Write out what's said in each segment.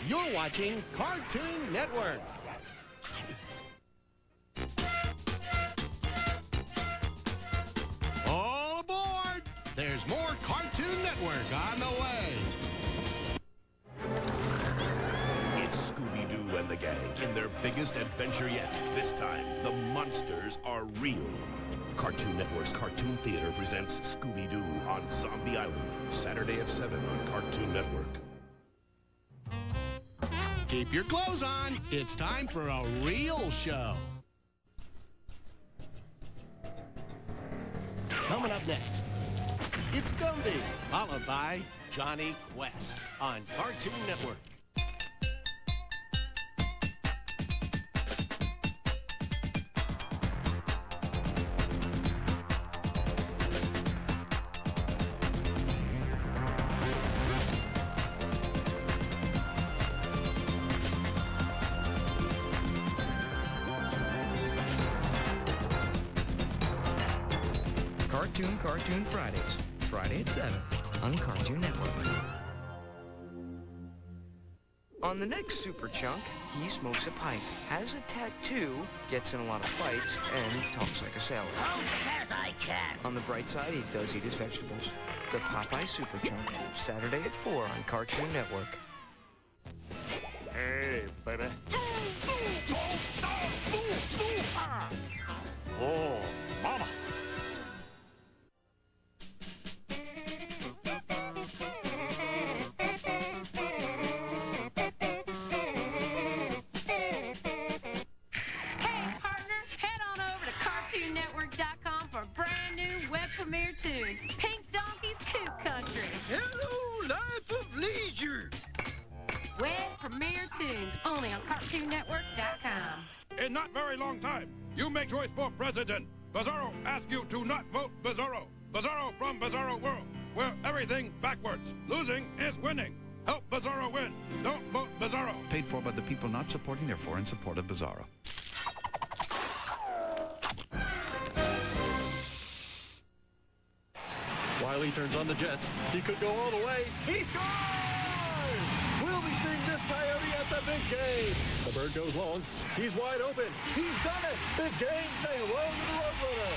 You're watching Cartoon Network. All aboard! There's more Cartoon Network on the way. It's Scooby-Doo and the gang in their biggest adventure yet. This time, the monsters are real. Cartoon Network's Cartoon Theater presents Scooby-Doo on Zombie Island, Saturday at 7 on Cartoon Network. Keep your clothes on. It's time for a real show. Coming up next, it's Gumby, followed by Jonny Quest on Cartoon Network. Cartoon Fridays. Friday at 7 on Cartoon Network. On the next Super Chunk, he smokes a pipe, has a tattoo, gets in a lot of fights, and talks like a sailor. Who says I can? On the bright side, he does eat his vegetables. The Popeye Super Chunk, Saturday at 4 on Cartoon Network. Hey, baby. Oh, mama. Toons, Pink Donkey's Coot Country. Hello, life of leisure. Web premiere tunes only on CartoonNetwork.com. In not very long time, you make choice for president. Bizzaro asks you to not vote Bizzaro. Bizzaro from Bizzaro World, where everything backwards. Losing is winning. Help Bizzaro win. Don't vote Bizzaro. Paid for by the people not supporting, therefore in support of Bizzaro. Wiley turns on the Jets. He could go all the way. He scores! We'll be seeing this Coyote at the big game. The bird goes long. He's wide open. He's done it. Big game. Say hello to the Roadrunner.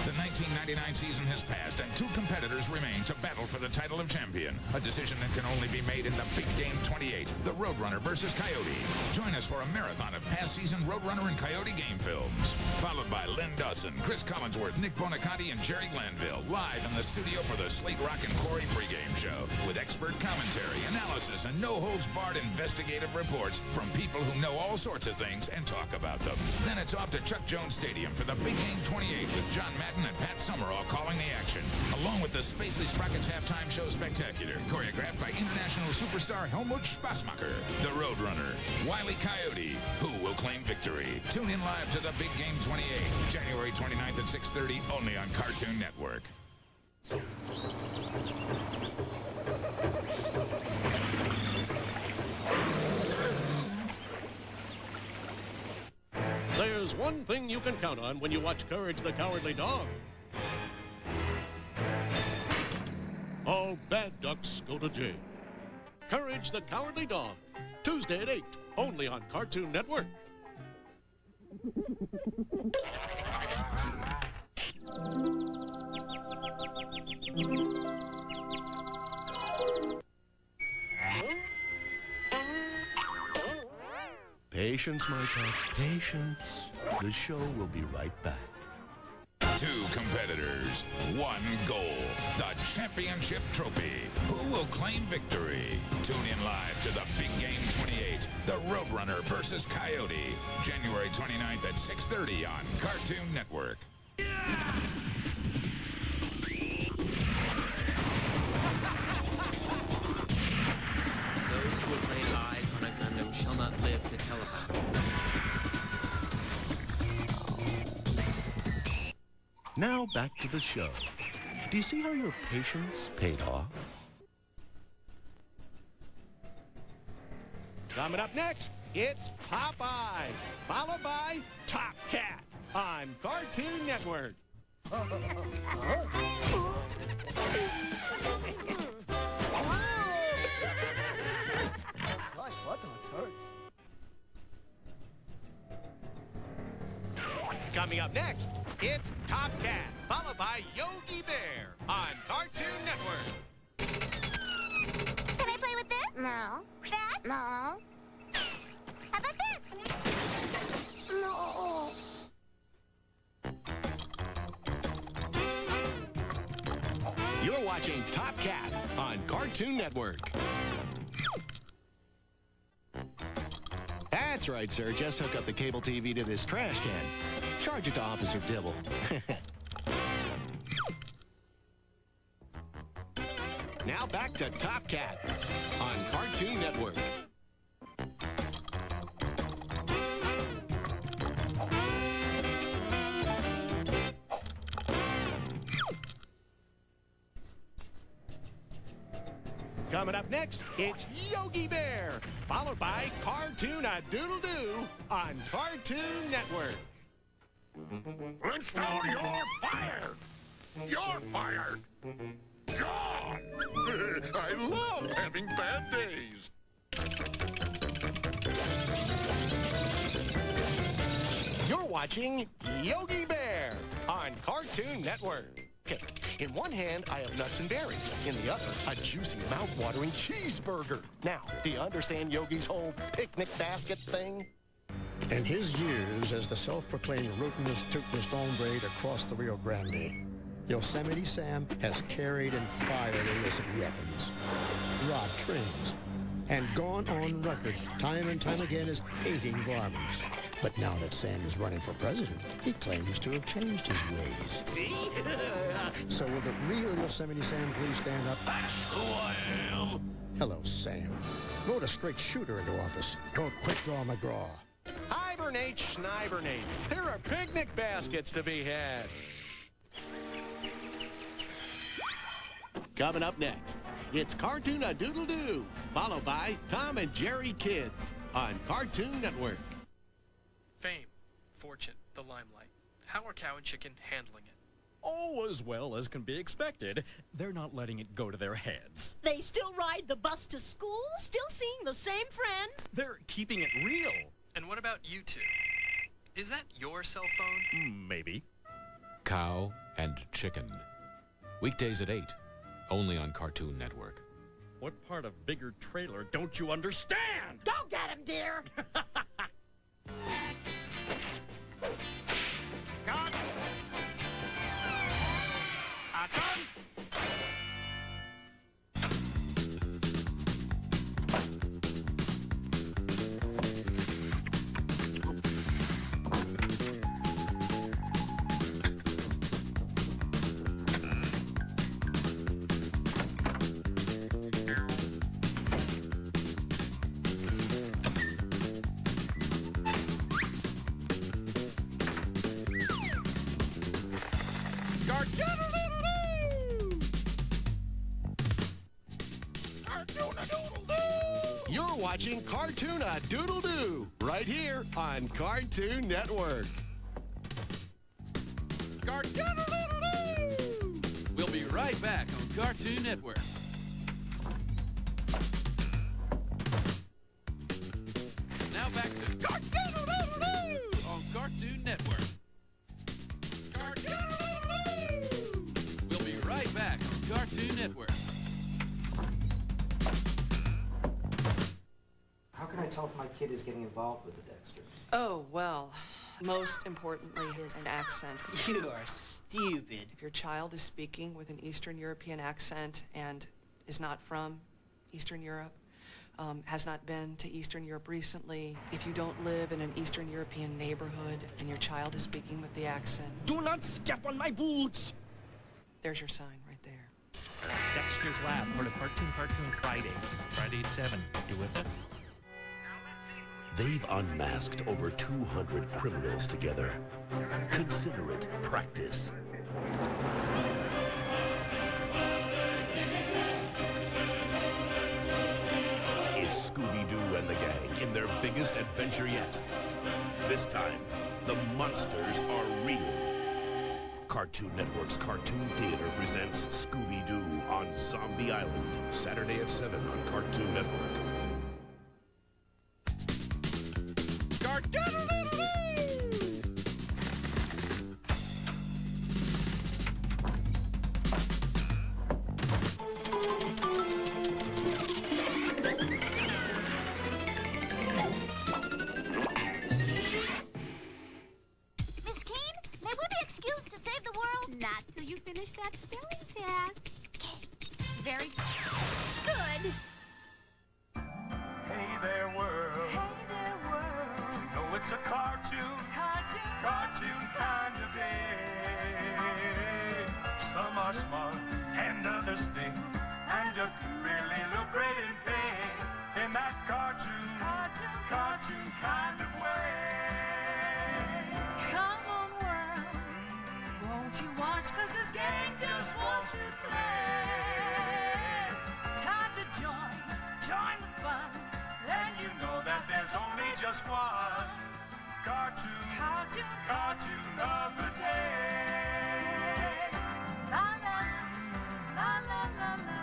The 1999 season has passed, and two competitors remain to battle for the title of champion. A decision that can only be made in the Big Game 28, the Roadrunner versus Coyote. Join us for a marathon of past season Roadrunner and Coyote game films. Followed by Lynn Dawson, Chris Collinsworth, Nick Bonaconti, and Jerry Glanville, live in the studio for the Slate Rock and Corey pregame show, with expert commentary, analysis, and no-holds-barred investigative reports from people who know all sorts of things and talk about them. Then it's off to Chuck Jones Stadium for the Big Game 28 with John Madden and Pat Summerall calling the action, along with the Spacely Sprockets halftime show spectacular, choreographed by international superstar Helmut Spassmacher. The Roadrunner, Wile E. Coyote, who will claim victory? Tune in live to the Big Game 28, January 29th at 6:30, only on Cartoon Network. There's one thing you can count on when you watch Courage the Cowardly Dog. All bad ducks go to jail. Courage the Cowardly Dog, Tuesday at 8, only on Cartoon Network. Patience, my pet, patience. The show will be right back. Two competitors, one goal, the championship trophy. Who will claim victory? Tune in live to the Big Game 28, the Roadrunner versus Coyote, January 29th at 6:30 on Cartoon Network. Those who have laid eyes on a Gundam shall not live to tell about it. Now back to the show. Do you see how your patience paid off? Coming up next, it's Popeye, followed by Top Cat on Cartoon Network. What? Coming up next, it's Top Cat, followed by Yogi Bear on Cartoon Network. Can I play with this? No. That? No. How about this? No. You're watching Top Cat on Cartoon Network. That's right, sir. Just hook up the cable TV to this trash can. Charge it to Officer Dibble. Now back to Top Cat on Cartoon Network. Coming up next, it's Yogi Bear, followed by Cartoon-a-Doodle-Doo on Cartoon Network. Flintstone, you're fired! You're fired! Gone! I love having bad days. You're watching Yogi Bear on Cartoon Network. In one hand, I have nuts and berries. In the other, a juicy, mouth-watering cheeseburger. Now, do you understand Yogi's whole picnic basket thing? In his years as the self-proclaimed rootinest, tootinest hombre across the Rio Grande, Yosemite Sam has carried and fired illicit weapons, robbed trains, and gone on record time and time again as hating varmints. But now that Sam is running for president, he claims to have changed his ways. See? So will the real Yosemite Sam please stand up? That's who I am! Hello, Sam. Vote a straight shooter into office. Vote Quick Draw McGraw. Hibernate, schnibernate. There are picnic baskets to be had. Coming up next, it's Cartoon-a-Doodle-Doo, followed by Tom and Jerry Kids on Cartoon Network. Fame, fortune, the limelight. How are Cow and Chicken handling it? Oh, as well as can be expected. They're not letting it go to their heads. They still ride the bus to school, still seeing the same friends. They're keeping it real. And what about you two? Is that your cell phone? Maybe. Cow and Chicken. Weekdays at 8, only on Cartoon Network. What part of bigger trailer don't you understand? Go get him, dear! Scott! Action! You're watching Cartoon-a-Doodle-Doo right here on Cartoon Network. Cartoon-a-Doodle-Doo! We'll be right back on Cartoon Network. Now back to Cartoon-a-Doodle-Doo on Cartoon Network. Cartoon-a-Doodle-Doo! We'll be right back on Cartoon Network. How can I tell if my kid is getting involved with the Dexters? Oh, well, most importantly, his accent. You are stupid. If your child is speaking with an Eastern European accent and is not from Eastern Europe, has not been to Eastern Europe recently, if you don't live in an Eastern European neighborhood and your child is speaking with the accent... Do not step on my boots! There's your sign right there. Dexter's Lab, part of Cartoon Fridays. Friday at 7. You with us? They've unmasked over 200 criminals together. Consider it practice. It's Scooby-Doo and the gang in their biggest adventure yet. This time, the monsters are real. Cartoon Network's Cartoon Theater presents Scooby-Doo on Zombie Island, Saturday at 7 on Cartoon Network. Very good. Hey there, world. Hey there, world. Do you know it's a cartoon? Cartoon kind of day. Some are smart and others think. And a few really look great in pain. In that cartoon kind of way. Come on, world. Won't you watch? 'Cause this game just wants to play. Time to join the fun. And you know that there's only just one cartoon of the day. La la la la la la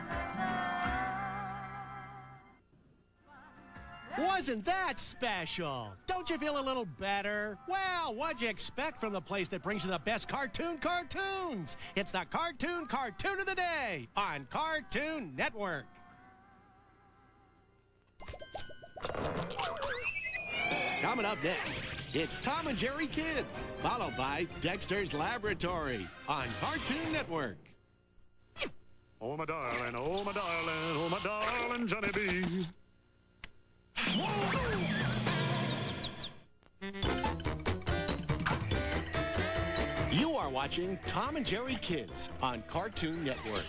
la. Wasn't that special? Don't you feel a little better? Well, what'd you expect from the place that brings you the best cartoons? It's the Cartoon of the Day on Cartoon Network. Coming up next, it's Tom and Jerry Kids, followed by Dexter's Laboratory on Cartoon Network. Oh, my darling, oh, my darling, oh, my darling Johnny B. You are watching Tom and Jerry Kids on Cartoon Network.